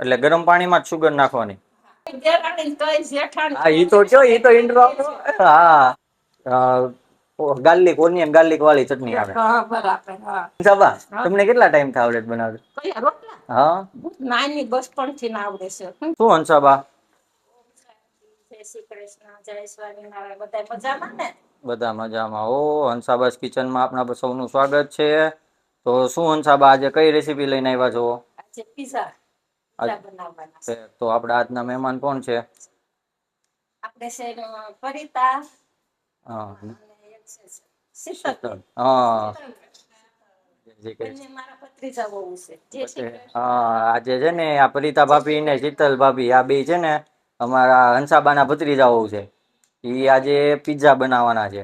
એટલે ગરમ પાણીમાં જ સુગર નાખવાની. જેઠાણી તો જેઠાણી હા ઈ તો જો ઈ તો ઇન્ટ્રો. હા ગાર્લિક ઓનિયન ગાર્લિક વાળી ચટણી આવે. હા બરાબર. હા સાબા તમને કેટલા ટાઈમ થી આવડે બનાવે? કયા રોટલા? હા નાની બચપણ થી આવડે છે. શું હંસાબા? જય શ્રી કૃષ્ણ, જય સ્વામિનારાયણ. બધા મજામાં ને? બધા મજામાં. ઓ હંસાબાસ કિચનમાં આપણા સૌનું સ્વાગત છે. તો શું હંસાબા આજે કઈ રેસીપી લઈને આવ્યા છો? આજે પીઝા બનાવવાના છે. તો આપડા આજના મહેમાન કોણ છે? આપણે છે પરિતા હા અને એક છે શીતલ. હા બંને મારા ભત્રીજા વહુ છે. જય શ્રી કૃષ્ણ. હા આજે છે ને આ પરિતા ભાભી ને શીતલ ભાભી આ બે છે ને અમારા હંસાબા ના ભત્રીજાઓ છે. ઈ આજે પીઝા બનાવવાના છે.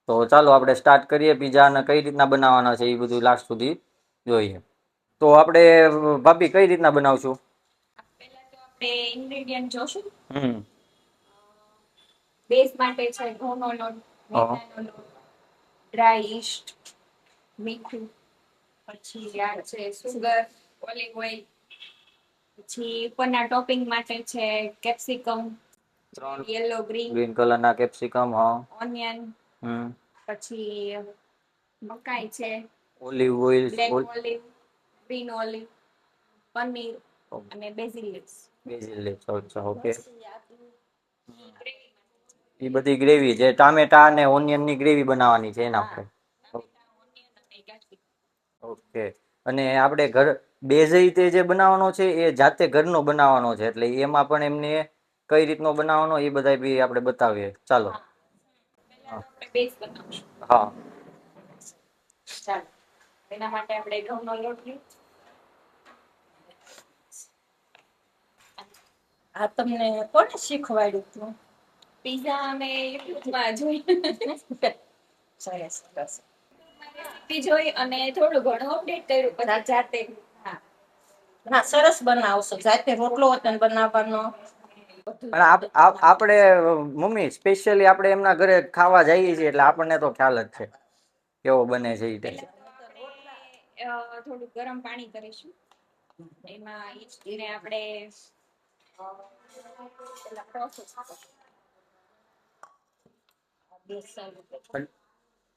તો ચાલો આપડે સ્ટાર્ટ કરીએ. પીઝાને કઈ રીતના બનાવવાના છે એ બધું લાસ્ટ સુધી જોઈએ. તો આપડે ભાભી કઈ રીતના બનાવશું? પહેલા તો આપણે ઇન્ગ્રેડિયન્ટ જોશું. હમ બેઝ માટે છે ઘઉંનો લોટ, મેંદાનો લોટ, ડ્રાય ઈસ્ટ, મીઠું, પછી આ છે સુગર, ઓલિવ ઓઇલ, પછી ઉપરના ટોપિંગ માટે છે કેપ્સિકમ, ત્રણ યલો ગ્રીન કલર ના કેપ્સિકમ. હા ઓનિયન, હમ પછી મકાઈ છે, olive oil black olive, green olive, paneer અને બેઝિલ લીવ્સ. અચ્છા ઓકે. એ બધી ગ્રેવી છે ટામેટા અને ઓનિયન ની ગ્રેવી બનાવવાની છે એના આપણે. ઓકે. અને આપડે ઘર બેઝ રીતે જે બનાવવાનો છે એ જાતે ઘરનો બનાવવાનો છે એટલે એમાં પણ એમને કઈ રીતનો બનાવવાનો એ બધા બી આપડે બતાવીએ ચાલો. પેલા તો આપણે બેઝ બનાવશું. હા ચાલો એના માટે આપણે ઘઉંનો લોટ લઈશું. આ તમને કોને શીખવાડ્યું તું? પીઝા અમે યુટ્યુબમાં જોઈ. સરસ સરસ. રેસીપી જોઈ અને થોડું ઘણું અપડેટ કર્યું પછી જાતે. હા ના સરસ બનાવશો. જાતે રોટલો વતન બનાવવાનો. પણ આપડે મમ્મી સ્પેશિયલી આપણે એમના ઘરે ખાવા જઈએ છીએ એટલે આપણને તો ખ્યાલ જ છે કેવો બને છે ઈ. થોડું ગરમ પાણી કરીશું. એમાં ઈસ્ટને આપણે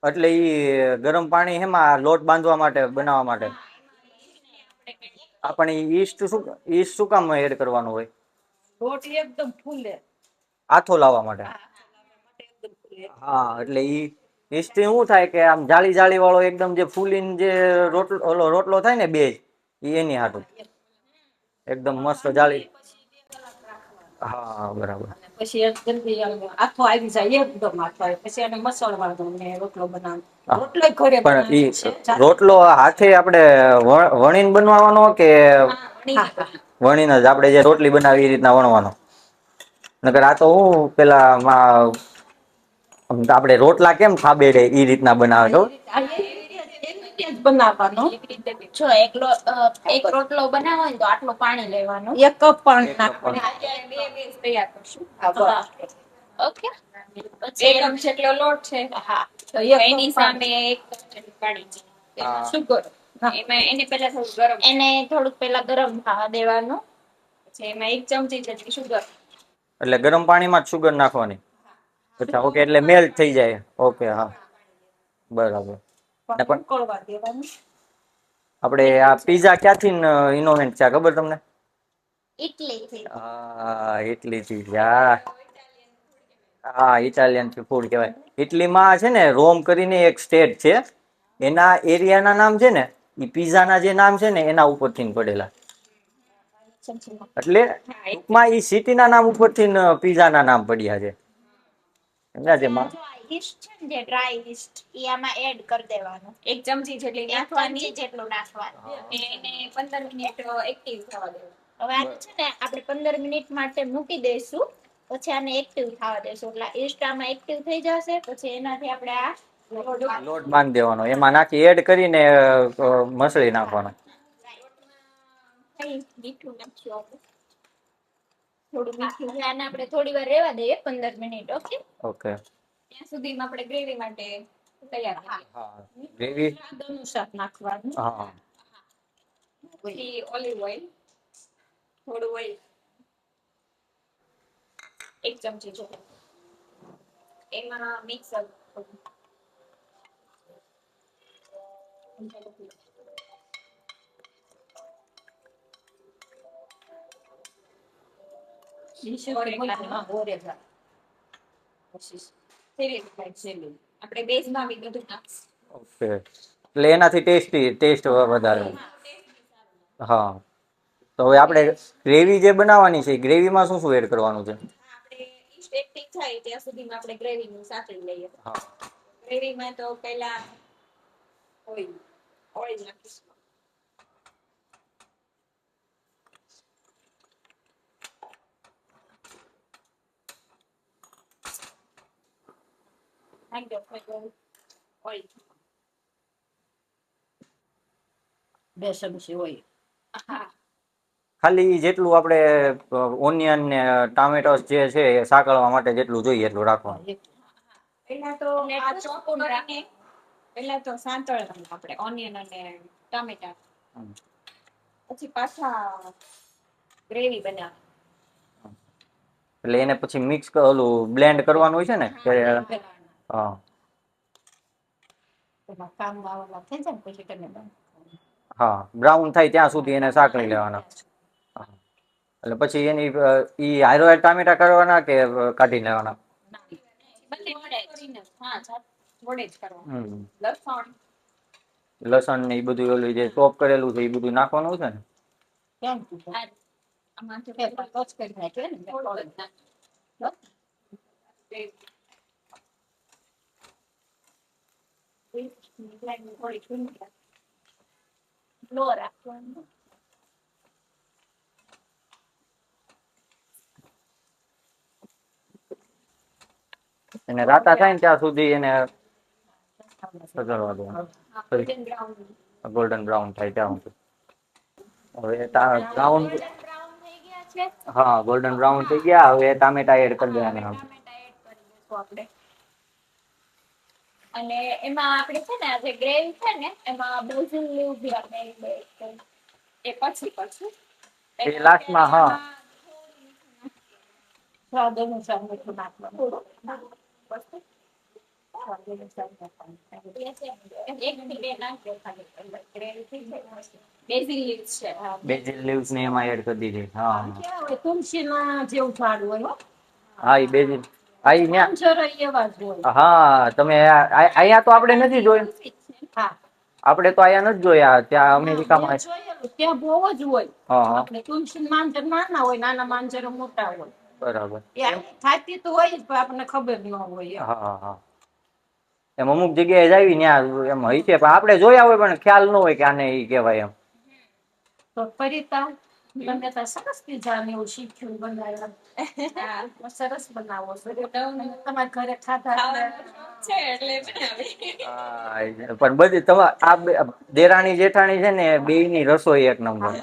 એટલે ઈ ગરમ પાણી હેમાં લોટ બાંધવા માટે બનાવવા માટે? આપણે ઈસ્ટ શું કામ એડ કરવાનું હોય? લોટ એકદમ ફૂલે. આથો લાવવા માટે. હા એટલે ઈ ઈસ્ટ થી શું થાય કે આમ જાળી જાળી વાળો એકદમ જે ફૂલીને જે રોટલો થાય ને બેઝ ઈ એની હાટું. એકદમ મસ્ત જાળી. હા બરાબર. પછી જલ્દી આથો આવી જાય એકદમ આથો આવે પછી એને મસળવાનો ને રોટલો બનાવવાનો. રોટલો ઘરે પણ ઈ બનાવ્યો છે. રોટલો હાથે આપડે વણીને બનવાનો કે વણીને જ આપડે જે રોટલી બનાવી એ રીતના વણવાનો? નકર આ તો હું પેલા આપડે રોટલા કેમ થાબે રે ઈ રીતના બનાવે ખબર? બનાવવાનો. જો એક રોટલો બનાવો હોય તો આટલું પાણી લેવાનું. એક કપ પાણી નાખવાનું. બે બેઝ તૈયાર કરશું. ઓકે. પછી 1 કપ જેટલો લોટ છે. હા તો એની સામે 1 કપ જેટલું પાણી છે. એમાં સુગર એમાં એને પેલા થોડું ગરમ એને થોડુંક પેલા ગરમ થવા દેવાનું. પછી એમાં 1 ચમચી જેટલી સુગર. એટલે ગરમ પાણીમાં જ સુગર નાખવાની? અચ્છા ઓકે એટલે મેલ્ટ થઈ જાય. ઓકે હા બરાબર. પણ ઉકળવા દેવાનું. આપડે આ પીઝા ક્યાંથી ઇનોવેન્ટ થયા ખબર તમને? ઇટલીથી. હા ઇટલીથી થયા. હા ઇટાલિયન ફૂડ કેવાય. ઇટલીમાં છે ને રોમ કરીને એક સ્ટેટ છે. એના એરિયા ના નામ છે ને ઈ પીઝા ના જે નામ છે ને એના ઉપરથી પડેલા. એટલે ટૂંકમાં ઈ સિટી ના નામ ઉપરથી પીઝા ના નામ પડ્યા છે. ઈસ્ટ છે ને જે ડ્રાય ઈસ્ટ ઈ આમાં એડ કરી દેવાનું. 1 ચમચી જેટલી નાખવાની. 1 ચમચી જેટલું નાખવાનું. એને 15 મિનિટ એક્ટિવ થવા દેવાનું. હવે આને છે ને આપણે 15 મિનિટ માટે મૂકી દઈશું. પછી આને એક્ટિવ થવા દેશું. એટલે ઈસ્ટ આમાં એક્ટિવ થઈ જશે પછી એનાથી આપણે આ લોટ બાંધી દેવાનો એમાં નાખી એડ કરીને મસળી નાખવાનો. મીઠું નાખશું આપણે. થોડું મીઠું આને આપણે થોડી વાર રેવા દઈએ 15 મિનિટ. ઓકે. ઓકે. ત્યાં સુધીમાં આપણે ગ્રેવી માટે તૈયાર કરીએ. હા ગ્રેવી સ્વાદ અનુસાર નાખવાનું. હા પછી ઓલિવ ઓઇલ. થોડું ઓઇલ, 1 ચમચી જેટલું. એમાં મિક્સર આપણે બેઝમાં બી બધું નાખશું. ઓકે, એટલે એનાથી ટેસ્ટ વધારે. હા, તો હવે આપણે ગ્રેવી જે બનાવવાની છે, ગ્રેવીમાં શું શું એડ કરવાનું છે? આપણે ઈસ્ટ એકઠી થાય ત્યાં સુધીમાં આપણે ગ્રેવીનું સાતળી લઈએ. હા, ગ્રેવીમાં તો પહેલા ઓઇલ નાખીશું. ઓઇલ 2 ચમચી ઓઇલ. હા, ખાલી જેટલું આપણે ઓનિયન ને ટામેટોસ જે છે એ સાકળવા માટે જેટલું જોઈએ એટલું રાખવાનું. પહેલા તો આ ચોપ કરીને પહેલા તો સાંતળવાનું આપણે ઓનિયન અને ટામેટા, પછી પાછા ગ્રેવી બનાવ. એટલે એને પછી મિક્સ ઓલું બ્લેન્ડ કરવાનું હોય છે ને કે? હા, હા, બ્રાઉન થાય ત્યાં સુધી એને સાંકળી લેવાના. એટલે પછી એની ઈ હારો ટામેટા કરવાના કે કાઢી લેવાના? લસણ ને એ બધું ઓલું જે ચોપ કરેલું છે એ બધું નાખવાનું છે ને? એને રાતા થાય ને ત્યાં સુધી એને સગળવા દેવાનું. ગોલ્ડન બ્રાઉન થાય ત્યાં સુધી. હવે બ્રાઉન, હા, ગોલ્ડન બ્રાઉન થઈ ગયા. હવે ટામેટા એડ કરી દેવાના. આપણે અને એમાં આપણે છે ને જે ગ્રેવી છે ને એમાં બેઝિલ લીવ બી આપણે એ પછી એ લાસ્ટમાં, હા. સ્વાદ અનુસાર મીઠું નાખવાનું. બેઝિલ લીવ્સ છે. બેઝિલ લીવ્સ ને એમાં એડ કરી દીધી. હા, તુલસીના જેવું ઝાડ હોય. હા, ઈ બેઝિલ. હા, તમે અહીંયા તો આપણે નથી જોયું. આપણે તો અહીંયા નથી જોયા. ત્યાં અમેરિકામાં ત્યાં બહુ જ હોય. હા, હા. આપણે તુલસી માંજર નાના હોય, નાના માંજર મોટા હોય. બરાબર. થાતી તો હોય જ પણ આપણને ખબર ન હોય. હા, હા. એમ અમુક જગ્યાએ જાવી ત્યાં એમ હોય છે, પણ આપણે જોયા હોય પણ ખ્યાલ ન હોય કે આને ઈ કહેવાય એમ. તો પરિતા તમે તો સરસ પીઝા ને એવું શીખ્યું બનાવવાનું. સરસ બનાવો છો. તમારા ઘરે ખાધા છે એટલે બનાવી. હા, પણ બધી આ દેરાણી જેઠાણી છે ને બેયની રસોઈ એક નંબર.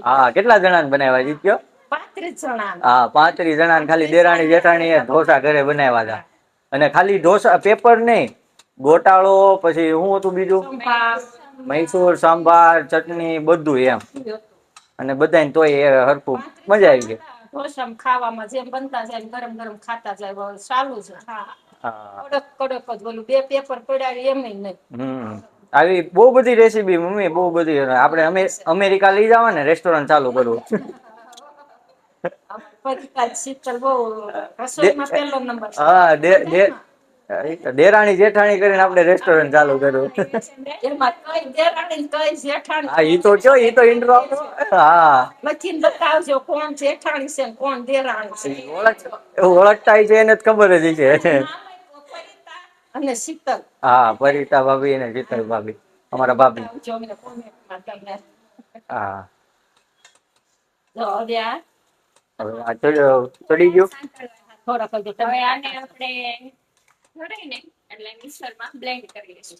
હા, કેટલા જણાને બનાવ્યા જીત્યો? 35 જણા. હા, 35 જણા ખાલી દેરાણી જેઠાણી એ ઢોસા ઘરે બનાવ્યા હતા. અને ખાલી ઢોસા પેપર નહીં, ગોટાળો પછી શું હતું બીજું? મૈસૂર સંભાર, ચટણી બધું એમ. અને બધાને તોય હરખું મજા આવી ગઈ. ઢોસામાં ખાવામાં જેમ બનતા જાય ગરમ ગરમ ખાતા જાય સારું છે. હા, કડક કડક જ બોલું 2 પેપર પડાવી એમ નહીં. આવી બહુ બધી રેસીપી મમ્મી બહુ બધી. આપણે અમેરિકા લઈ જવા ને રેસ્ટોરન્ટ ચાલુ કરવું. હા, દેરાણી જેઠાણી કરીને આપણે રેસ્ટોરન્ટ ચાલુ કર્યું. હા, ઈ તો કયો ઈ તો ઇન્ટ્રો આપો. હા, લખીને બતાવજો કોણ જેઠાણી છે કોણ દેરાણી છે. ઓળખતા છે એને જ ખબર જ છે. અને શીતલ. હા, પરિતા ભાભી અને શીતલ ભાભી અમારા ભાભી. હા. હવે આ ચડી ગયું. થોડાક હવે આને આપણે ને એટલે મિક્સરમાં બ્લેન્ડ કરી લઈશું.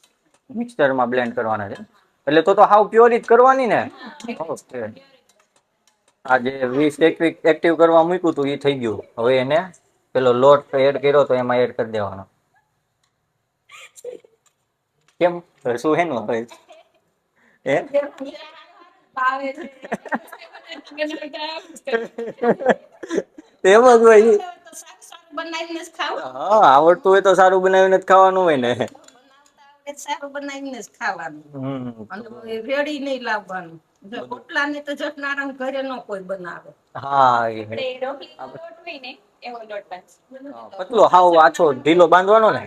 મિક્સરમાં બ્લેન્ડ કરવાના છે. એટલે તો હાવ પ્યોર જ કરવાની ને. ઓકે. આજે 20 એક્ટિવ કરવા મૂક્યું હતું એ થઈ ગયું. હવે એને પેલો લોટ એડ કર્યો તો એમાં એડ કરી દેવાનો. કેમ શું હેનું હવે? હે ભાવે છે એમ જ હોય ઈ. તો શાક સારું બનાવીને જ ખાવું. હા આવડતું હોય તો સારું બનાવીને જ ખાવાનું હોય ને. બનાવતા આવડે સારું બનાવીને જ ખાવાનું. અને તો રેડી નહીં લાવવાનું. જો પોટલાની તો જટનારાયણ ઘરે ન કોઈ બનાવે. હા એ આપણે રોટલીનો લોટ હોય ને એવો લોટ બાંધવાનો. પતલો હાવ આછો ઢીલો બાંધવાનો ને.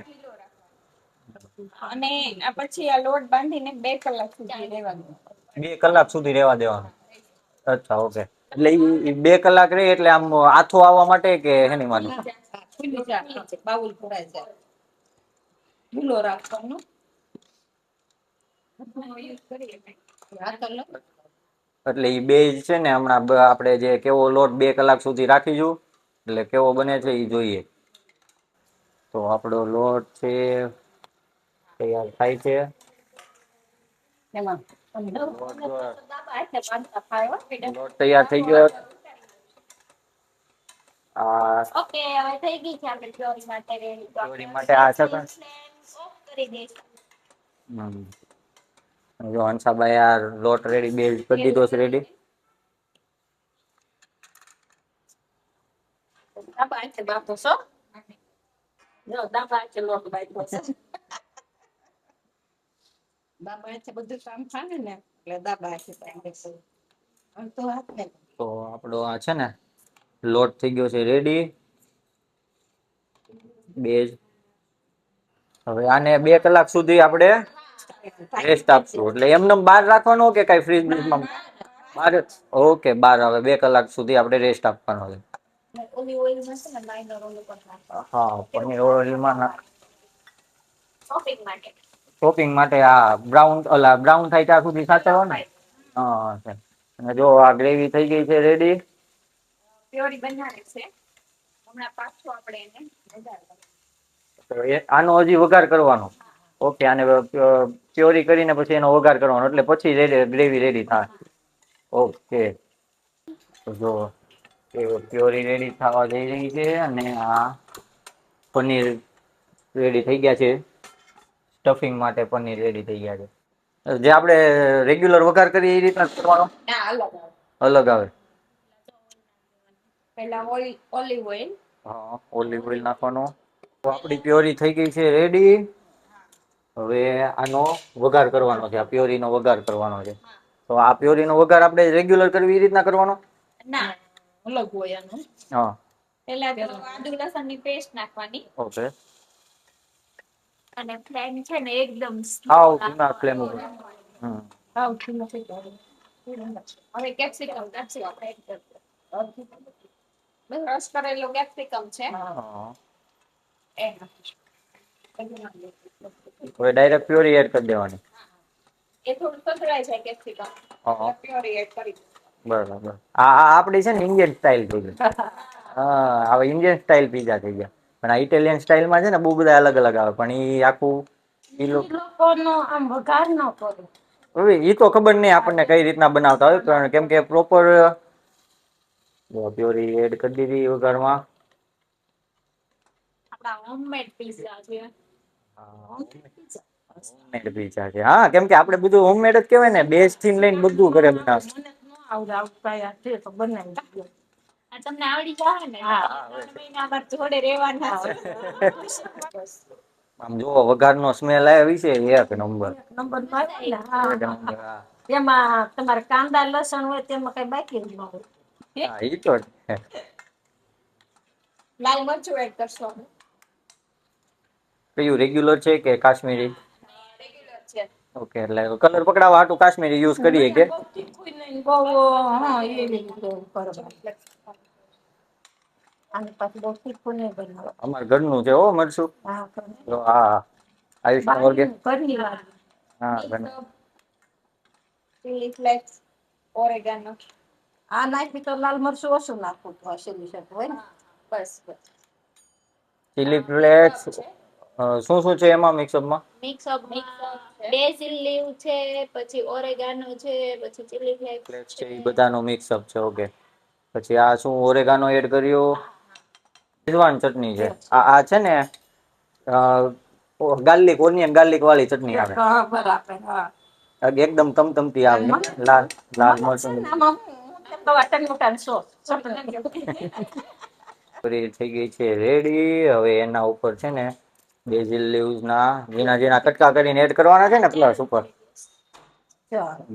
અને આ પછી આ લોટ બાંધીને 2 કલાક સુધી રહેવાનું. 2 કલાક સુધી રહેવા દેવાનું. અચ્છા ઓકે. એટલે ઈ 2 કલાક રહે એટલે આમ આથો આવવા માટે કે હેની માટે? ખુલ્લી જાય બાઉલ ભરાઈ જાય. ઢીલો રાખવાનો. યુઝ કરીએ હા તો લો. એટલે ઈ બે છે ને હમણાં આપણે જે કેવો લોટ 2 કલાક સુધી રાખીશું એટલે કેવો બને છે ઈ જોઈએ. તો આપણો લોટ છે તૈયાર થાય છે. એમાં લોટ તૈયાર થઈ ગયો. આ ઓકે હવે થઈ ગઈ છે આપણે ચોરી માટે રેડી. ચોરી માટે આ છે પણ ઓફ કરી દઈશું. જો હંસાભાઈ આ લોટ રેડી બે કરી દીધો છે રેડી. દાબા છે બાપુ સો. જો દાબા છે લોટ બાંધ્યો છે. દાબા છે બધું કામ થાય ને એટલે દાબા છે બાંધે છે. આમ તો હાથ ને તો આપણો આ છે ને લોટ થઈ ગયો છે રેડી. બેજ હવે આને 2 કલાક સુધી આપણે રેસ્ટ આપશું. એટલે એમને બહાર રાખવાનો કે કઈ ફ્રીજમાં? બહાર જ. ઓકે બહાર હવે 2 કલાક સુધી આપણે રેસ્ટ આપવાનો છે. ઓલી ઓઇલમાં છે ને માઇનર ઓલું પર નાખવાનું. હા પનીર ઓઇલમાં શોપિંગ માટે. શોપિંગ માટે આ બ્રાઉન થાય ત્યાં સુધી સાચવવાનું ને. હા અને જો આ ગ્રેવી થઈ ગઈ છે રેડી. પ્યોરી બનાવે છે. હમણાં પાછું આપણે એને વઘારવાનું. તો આનો હજી વઘાર કરવાનો. ઓકે આને પ્યોરી કરીને પછી એનો વઘાર કરવાનો એટલે પછી ગ્રેવી રેડી થાય. ઓકે તો જો પ્યોરી રેડી થવા જઈ રહી છે અને આ પનીર રેડી થઈ ગયા છે. સ્ટફિંગ માટે પનીર રેડી થઈ ગયા છે. જે આપણે રેગ્યુલર વઘાર કરીએ એ રીતના કરવાનો? ના અલગ. અલગ આવે. પહેલા ઓલિવ ઓઇલ. હા ઓલિવ ઓઇલ નાખવાનો. તો આપણી પ્યોરી થઈ ગઈ છે રેડી. હવે આનો વઘાર કરવાનો છે. આ પ્યોરીનો વઘાર કરવાનો છે. તો આ પ્યોરીનો વઘાર આપણે રેગ્યુલર કરવી એ રીતના કરવાનો? ના અલગ હોય આનું. હા પહેલા તો આદુ લસણની પેસ્ટ નાખવાની. ઓકે. અને ફ્લેમ છે ને એકદમ સ્લો હાવ ધીમા ફ્લેમ રાખવાનો. ઉપર. હમ હાવ ધીમો થઈ જાય. હવે કેપ્સિકમ આપણે એડ કરશું. ક્રશ કરેલો કેપ્સિકમ છે. હા એ નાખીશું. હવે ડાયરેક્ટ પ્યોરી એડ કરી દેવાની. એ થોડું સતરાઈ જાય કેપ્સિકમ. હા પ્યોરી એડ કરી. બરાબર. આ આપડી છે ને ઇન્ડિયન સ્ટાઇલ થઈ ગઈ. હા હવે ઇન્ડિયન સ્ટાઇલ પીઝા થઈ ગયા. પણ આ ઇટાલિયન સ્ટાઇલમાં છે ને બહુ બધા અલગ અલગ આવે. પણ ઈ આખું ઈ લોકોનો આમ વઘાર ન કરો. હવે ઈ તો ખબર નહીં આપણને કઈ રીતના બનાવતા હોય પણ કેમ કે પ્રોપર પ્યોરી એડ કરી દીધી વઘારમાં. આપણા હોમમેડ પિઝા છે. હોમમેડ પિઝા છે. હા કેમ કે આપણે બધું હોમમેડ જ કેવાય ને બેઝ થી લઈને બધું ઘરે બનાવે. આ તમને આવડી જાય ને? હા 3 મહિના અમાર જોડે રહેવાના છે. આમ જો વઘારનો સ્મેલ આવી છે એક નંબર. નંબર આવે ને. હા. એમાં તમારે કાંદા લસણ હોય તેમાં કઈ બાકી ન હોય. હા ઈ તો છે. લાલ મરચું એડ કરશો. કયું રેગ્યુલર છે કે કાશ્મીરી? રેગ્યુલર છે. ઓકે એટલે કલર પકડાવવા હાટુ કાશ્મીરી યુઝ કરીએ કે? બહુ તીખું નહીં બહુ હા એવી રીતે બરોબર. અને પછી બહુ તીખું નહીં બનાવવાનું. અમાર ઘરનું છે હો મરચું. હા તો હા આયુષમાં ઓર્ગેન. ઘરની વાત. હા ઘરનું. Chilli flakes, oregano. આ નાખી તો લાલ મરચું ઓછું નાખવું હોય ને. બસ બસ. ચીલી ફ્લેક્સ શું શું છે એમાં મિક્સઅપમાં? મિક્સઅપમાં બેસિલ લીવ છે, પછી ઓરેગાનો છે, પછી ચીલી ફ્લેક્સ છે એ બધાનો મિક્સઅપ છે ઓકે. પછી આ શું ઓરેગાનો એડ કર્યું. શેઝવાન ચટણી છે. આ છે ને ગાર્લિક ઓનિયન ગાર્લિક વાળી ચટણી આવે. હા બરાબર હા. એકદમ તમતમતી આવે લાલ લાલ મરચું પૂરી થઈ ગઈ છે રેડી. હવે એના ઉપર છે ને બેઝિલ લીવ્સ ના ઝીણા ઝીણા કટકા કરીને એડ કરવાના છે ને પ્લસ ઉપર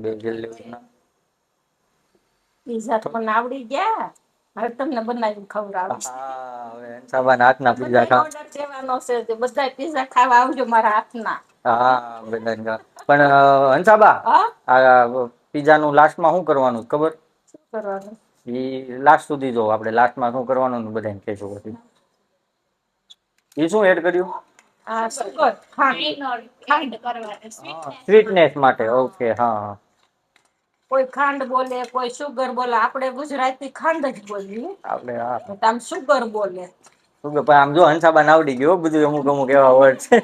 બેઝિલ લીવ્સ ના. પીઝા તો મને આવડી ગયા, હવે તમને બનાવીને ખવડાવીશ. હા, હવે હંસાબાના હાથના પીઝા ખાવ. ઓર્ડર દેવાનો છે, બધા પીઝા ખાવા આવજો મારા હાથના. હા બધા. પણ હંસાબા આ પીઝા નું લાસ્ટમાં શું કરવાનું ખબર? શું કરવાનું? ઈ લાસ્ટ સુધી જો આપણે લાસ્ટમાં શું કરવાનું ને બધાને કહેજો પછી. ઈ શું એડ કર્યું? ખાંડ કરવાની, સ્વીટનેસ માટે. ઓકે, હા. કોઈ ખાંડ બોલે, કોઈ સુગર બોલે. આપણે ગુજરાતી ખાંડ જ બોલીએ. આપણે હા આમ સુગર બોલે. સુગર પણ આમ જો હંસાબાને આવડી ગયું બધું અમુક અમુક એવા વર્ડ છે.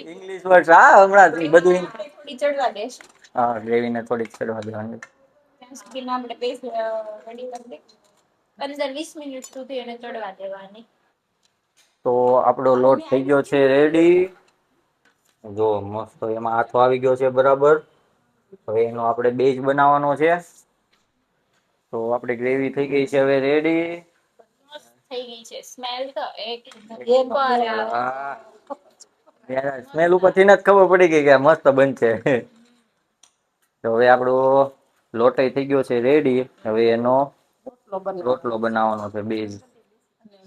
ઇંગ્લિશ વર્ડ હા હમણાં બધું થોડી ચડવા દેશ. હા ગ્રેવીને થોડીક ચડવા દેવાની. ત્યાં સુધીમાં આપણે પેસ્ટ રેડી કરી દે. 15-20 મિનિટ સુધી એને ચડવા દેવાની. તો આપણો લોટ થઈ ગયો છે રેડી. જો મસ્ત એમાં હાથો આવી ગયો છે બરાબર. હવે એનો આપણે બેઝ બનાવવાનો છે. તો આપડી ગ્રેવી થઈ ગઈ છે હવે રેડી. થઈ ગઈ છે. સ્મેલ તો એક સ્મેલ ઉપરથી જ ખબર પડી ગઈ કે મસ્ત બનશે. તો હવે આપણો લોટ થઈ ગયો છે રેડી. હવે એનો રોટલો બનાવવાનો છે બેઝ.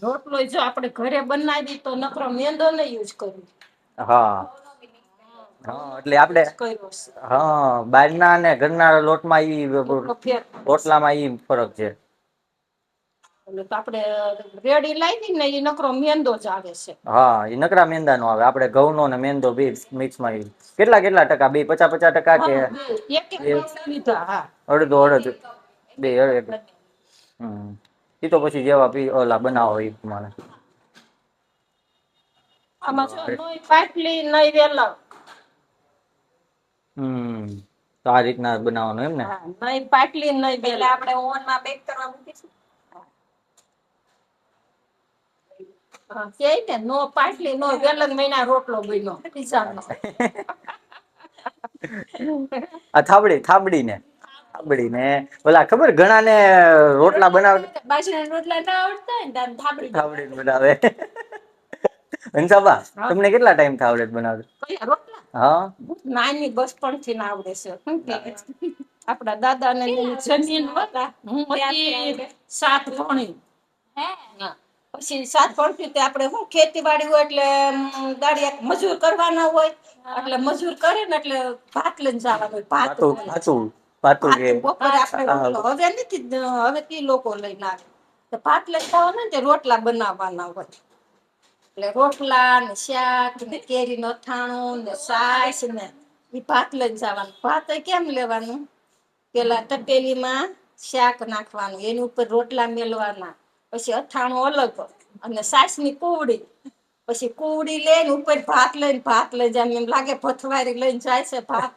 રોટલો જો આપણે ઘરે બનાવી તો નકરો મેંદો નહીં યુઝ કરવો. હા હા એટલે આપણે હા બહારના અને ઘરના લોટમાં ઈ રોટલામાં ઈ ફરક છે. એટલે તો આપણે રેડી લાવી ને એ નકરો મેંદો જ આવે છે. હા એ નકરા મેંદા નો આવે. આપણે ઘઉંનો ને મેંદો બે મિક્સમાં કેટલા કેટલા ટકા બે 50-50% કે અડધો અડધ બે એ તો પછી જેવા ઓલા બનાવો એ પ્રમાણે. આમાં જો નોય પાટલી નઈ વેલણ. તો આ રીતના બનાવવાનું એમ ને? નઈ પાટલી નઈ વેલણ. એટલે આપણે ઓવનમાં બેક કરવા મૂકીશું. કે ને નો પાટલી નો વેલણ મહિના રોટલો બન્યો પીઝાનો. આ થાબડી ને ઓલા ખબર ઘણા ને રોટલા બનાવ બાજરાના રોટલા ના આવડતા હોય ને થાબડી બનાવે. હંસાબા તમને કેટલા ટાઈમ થી આવડે બનાવતા? રોટલા? હા નાની બચપણ થી આવડે છે. શું કે આપડા દાદા ને જમીન હતા. હું હતી 7 ભણી. પછી 7 ભણતી તે આપણે શું ખેતીવાડી હોય એટલે દાડિયા મજૂર કરવાના હોય. એટલે મજૂર કરે ને એટલે ભાત લઈને જવાનું હોય. ભાત બપોરે આપણે હવે નથી હવે તે લોકો લઈને આવે. ભાત લઈને જવાના ને રોટલા બનાવવાના હોય. એટલે રોટલા ને શાક ને કેરીનું અથાણું ને છાશ ને ઈ ભાત લઈને જવાનું. ભાત કેમ લેવાનું? પેલા તપેલીમાં શાક નાખવાનું, એની ઉપર રોટલા મેલવાના. પછી અથાણું અલગ અને છાશ ની કુવડી. પછી કુવડી લઈને ઉપર ભાત લઈ જાય એમ લાગે ભથવારી લઈને જાય છે ભાત.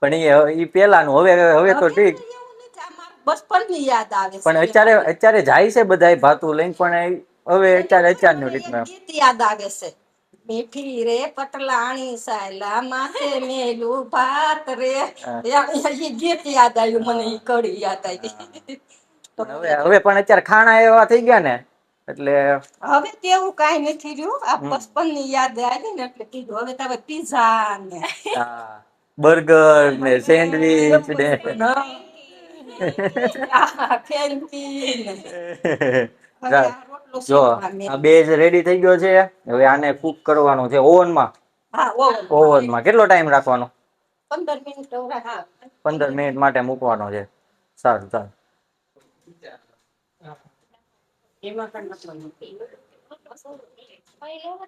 પણ ઈ પેલાનું હવે તો ઠીક. બચપન ની યાદ આવે છે. પણ અત્યારે જાય છે બધા ભાતું લઈને પણ હવે અત્યારનું રીતમાં ગીત યાદ આવે છે. મીઠી રે પટલાણી સાયલા માથે મેલું ભાત રે. એ ગીત યાદ આવ્યું મને. ઈ કડી યાદ આવી. હવે પણ અત્યારે ખાણા એવા થઈ ગયા ને એટલે હવે તેવું કઈ નથી રહ્યું. આ બચપન ની યાદ આવી ને એટલે કીધું હવે તો પીઝા ને બર્ગર ને સેન્ડવીચ ને જો આ બેઝ રેડી થઈ ગયો છે. હવે આને કુક કરવાનો છે ઓવનમાં. ઓવનમાં કેટલો ટાઈમ રાખવાનો? 15 મિનિટ. 15 મિનિટ માટે મૂકવાનો છે. સારું સારું.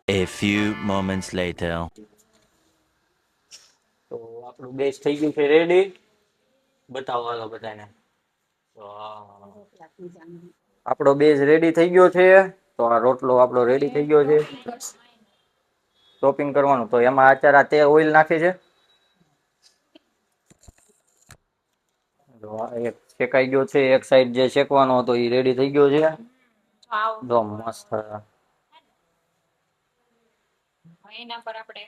A few moments later. તો આપણું બેઝ થઈ ગયું છે રેડી. બતાવો હાલો બધાને. આપણો બેઝ રેડી થઈ ગયો છે. તો આ રોટલો આપણો રેડી થઈ ગયો છે. ટોપિંગ કરવાનું તો એમાં અત્યારે તે ઓઇલ નાખે છે. એક શેકાઈ ગયો છે. એક સાઈડ જે શેકવાનો હતો એ રેડી થઈ ગયો છે. જો મસ્ત. એના પર આપણે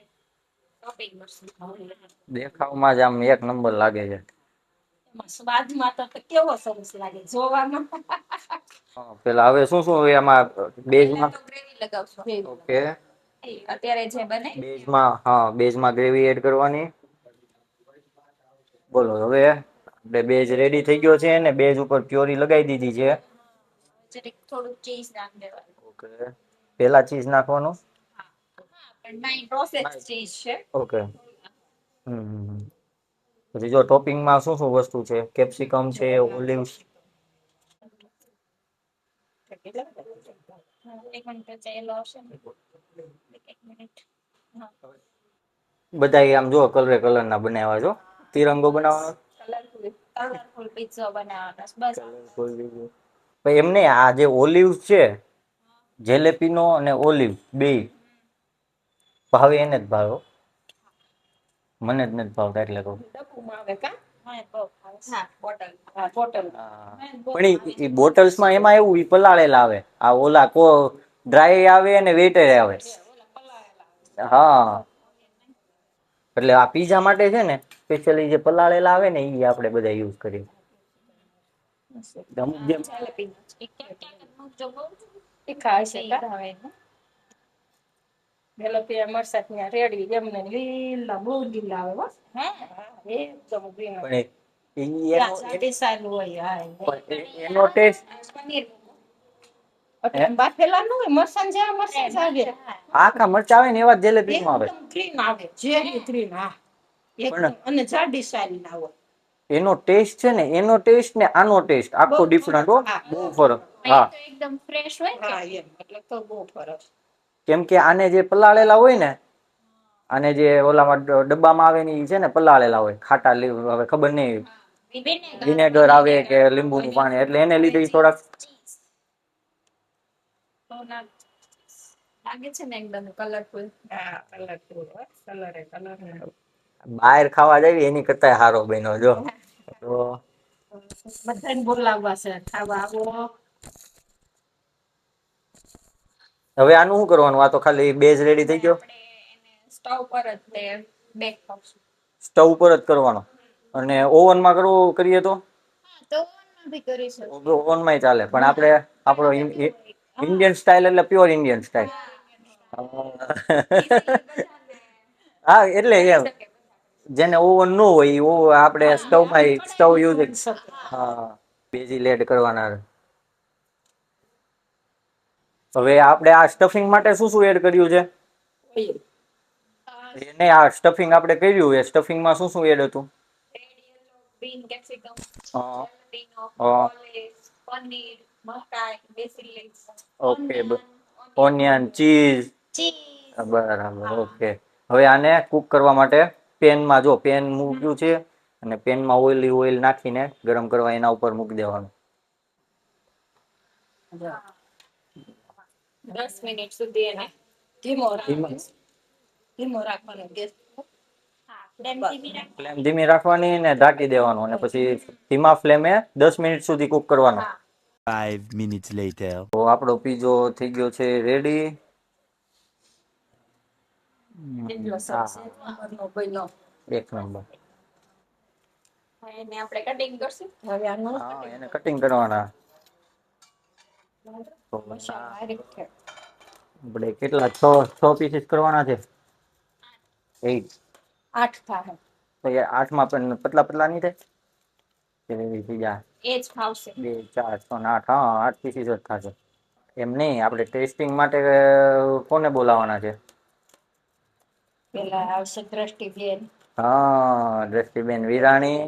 ટોપિંગ કરશું. દેખાવમાં જ આમ એક નંબર લાગે છે. એમાં સ્વાદમાં તો કેવો સરસ લાગે જોવામાં. પેલા હવે શું શું એમાં બેઝમાં ગ્રેવી લગાવશું. ઓકે અત્યારે જે બને બેઝમાં બેઝમાં ગ્રેવી એડ કરવાની. બોલો હવે આપણે બેઝ રેડી થઈ ગયો છે ને બેઝ ઉપર પ્યોરી લગાવી દીધી છે. જરીક થોડું ચીઝ નાખ દેવાનું. ઓકે પેલા ચીઝ નાખવાનું. પણ માઇન પ્રોસેસ ચીઝ છે. ઓકે પછી જો ટોપિંગમાં શું શું વસ્તુ છે કેપ્સિકમ છે ઓલિવ્સ. એક મિનિટ ચાલો આવશે ને એક મિનિટ. બધા આમ જો કલર ના બનાવ્યા છો તિરંગો બનાવવાનો. કલરફુલ પિઝ્ઝા બનાવવાનો બસ. એમને આ જે ઓલિવ્સ છે જેલેપીનો અને ઓલિવ બે ભાવે એને જ ભાવે મને જ નથી ભાવતા એટલે કહું. પણ એ બોટલ્સમાં એમાં એવું ઈ પલાળેલા આવે આ ઓલા કો ડ્રાય આવે અને વેટર આવે. હા એટલે આ પીઝા માટે છે ને સ્પેશિયલી જે પલાળેલા આવે ને એ આપણે બધા યુઝ કરીએ. અમુક જેમ એનો ટેસ્ટ બાફેલા નું મરસાં જેવા મરસાં આવે આખા મરચા આવે ને એવા જેલેબીમાં આવે. ગ્રીન આવે જેલી ગ્રીન હા એકદમ અને જાડી સારી ના હોય. એનો ટેસ્ટ છે ને એનો ટેસ્ટ ને આનો ટેસ્ટ આખો ડિફરન્ટ હો બહુ ફરક. હા એકદમ ફ્રેશ હોય હા એમ એટલે તો બહુ ફરક. કેમ કે આને જે પલાળેલા હોય ને આને જે ઓલામાં ડબ્બામાં આવે ને છે ને પલાળેલા હોય ખાટા હવે ખબર નઈ વિનેગર આવે કે લીંબુનું પાણી એટલે એને લીધે થોડાક લાગે છે ને એકદમ કલરફુલ. હા કલરફુલ કલર બહાર ખાવા જાય એની કરતા હારો બન્યો જો તો બધાને બોલાવવા છે ખાવા આવો. હવે આનું શું કરવાનું આ તો ખાલી બેઝ રેડી થઈ ગયો. આપણે એને સ્ટવ પર જ તે બેક કરશું. સ્ટવ ઉપર જ કરવાનો અને ઓવનમાં કરવું કરીએ તો તો ઓવનમાં બી કરી શકો. ઓવનમાંય ચાલે પણ આપણે આપણો ઇન્ડિયન સ્ટાઇલ એટલે પ્યોર ઇન્ડિયન સ્ટાઇલ. હા એટલે એમ જેને ઓવન ન હોય આપણે સ્ટવમાં સ્ટવ યુઝ હા બેઝિલ એડ કરવાના. હવે આપણે આ સ્ટફિંગ માટે શું શું એડ કર્યું છે. નહી આ સ્ટફિંગ આપણે કર્યું એ સ્ટફિંગમાં શું શું એડ હતું. ગ્રીન કેપ્સિકમ અ, અ, ઓલિવ્સ પનીર મકાઈ Basil leaves okay onion cheese બરાબર ઓકે. હવે આને કુક કરવા માટે પેનમાં જો પેન મૂક્યું છે અને પેનમાં ઓઇલ નાખીને ગરમ કરવા એના ઉપર મૂકી દેવાનું. 10 મિનિટ સુધી એને ધીમો રાખવાનો ગેસ. ફ્લેમ ધીમી રાખવાની ને ઢાંકી દેવાનું અને પછી ધીમા ફ્લેમે 10 મિનિટ સુધી કુક કરવાનો. 5 minutes later. તો આપણો પીઝો થઈ ગયો છે રેડી. કેટલો સરસ નો બન્યો. એક નંબર. એને આપણે કટિંગ કરશું. હવે આનું હા એને કટિંગ કરવાના. આપણે કેટલા 6 પીસીસ કરવાના છે. 8 8 થાય. તો એ 8માં પણ પતલા પતલા નહીં થાય બીજા એ જ ફાવશે. 2 4 6 8 હા 8 પીસીસ જ થશે. એમ નહીં આપણે ટેસ્ટિંગ માટે કોને બોલાવાના છે. પેલા આવશે દ્રષ્ટિબેન. હા દ્રષ્ટિબેન વિરાણી.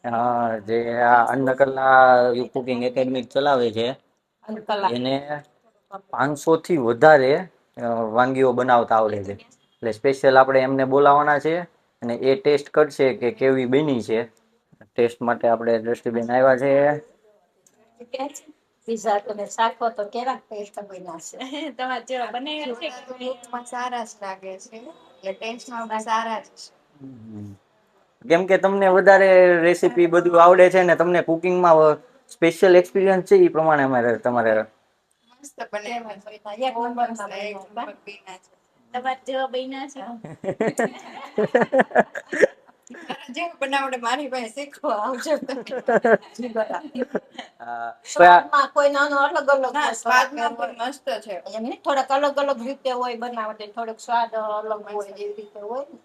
હા જે આ અન્નકલા કુકિંગ એકેડમી ચલાવે છે. એને 500 થી વધારે વાનગીઓ બનાવતા આવડે છે. એટલે સ્પેશિયલ આપણે એમને બોલાવાના છે અને એ ટેસ્ટ કરશે કે કેવી બની છે. ટેસ્ટ માટે આપણે દ્રષ્ટિબેન આવ્યા છે. પીઝા તમે શાખો તો કેવા ટેસ્ટ બન્યા છે. તમારે જેવા બનાવ્યા છે કે સારા જ લાગે છે એટલે ટેસ્ટમાં સારા જ છે. કેમ કે તમને વધારે રેસીપી બધું આવડે છે ને તમને કુકિંગમાં સ્પેશિયલ એક્સપિરિયન્સ છે એ પ્રમાણે અમારે તમારે મસ્ત બને એક નંબર એક નંબર બીના છે. તમારે જેવા બન્યા છે મારા જેવું બનાવડે મારી પાસે શીખવા આવજો જી બરાબર. હા, સ્વાદમાં કોઈ નાનો અલગ અલગ ના હોય, સ્વાદમાં પણ મસ્ત છે એમ નહીં, થોડાક અલગ અલગ રીતે હોય બનાવટ, થોડોક સ્વાદ અલગ હોય એવી રીતે હોય ને.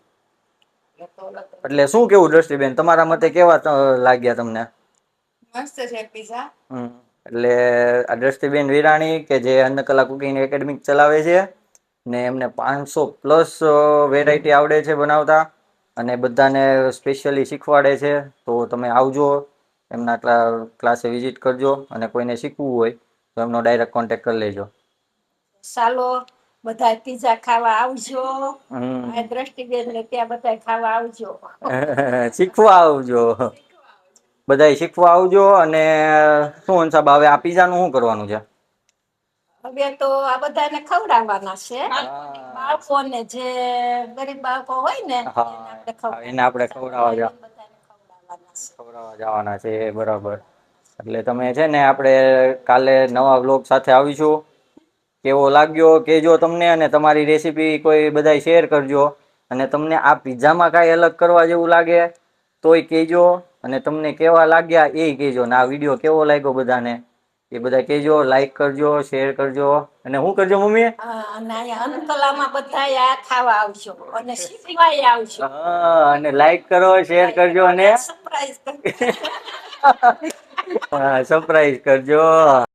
એ તો અલગ અલગ. એટલે શું કેવું દ્રષ્ટિબેન, તમારા મતે કેવા લાગ્યા તમને? મસ્ત છે પીઝા એટલે આ દ્રષ્ટિબેન વિરાણી કે જે અન્નકલા કુકિંગ એકેડમી ચલાવે છે ને એમને 500+ વેરાયટી આવડે છે બનાવતા અને બધાને સ્પેશિયલી શીખવાડે છે. તો તમે આવજો, એમના ક્લાસે વિઝિટ કરજો અને કોઈને શીખવું હોય તો એમનો ડાયરેક્ટ કોન્ટેક્ટ કરી લેજો. ચાલો બધા પીઝા ખાવા આવજો. હમ. આ દ્રષ્ટિબેન ને ત્યાં બધા ખાવા આવજો. શીખવા આવજો, બધાય શીખવા આવજો. અને શું હંસાબા, હવે આ પીઝાનું શું કરવાનું છે? હવે તો આ બધાને ખવડાવવાના છે. હા. બાળકોને, જે ગરીબ બાળકો હોય ને હા, એને આપણે ખવડાવવા બધાને ખવડાવવાના છે. ખવડાવવા જવાના છે, બરાબર. એટલે તમે છે ને, આપણે કાલે નવા વ્લોગ સાથે આવીશું. કેવો લાગ્યો કેજો તમને, અને તમારી રેસીપી કોઈ બધાય શેર કરજો. અને તમને આ પિઝામાં કાંઈ અલગ કરવા જેવું લાગે તોય કહેજો, અને તમને કેવા લાગ્યા એ કહેજો, ને આ વિડીયો કેવો લાગ્યો બધાને એ બધા કહેજો. લાઈક કરજો, શેર કરજો, અને શું કરજો મમ્મી? અને અહીંયા અન્નકલામાં બધા આ ખાવા આવજો અને શીખવાય આવજો. હા, અને લાઈક કરો, શેર કરજો અને સરપ્રાઈઝ સરપ્રાઈઝ કરજો.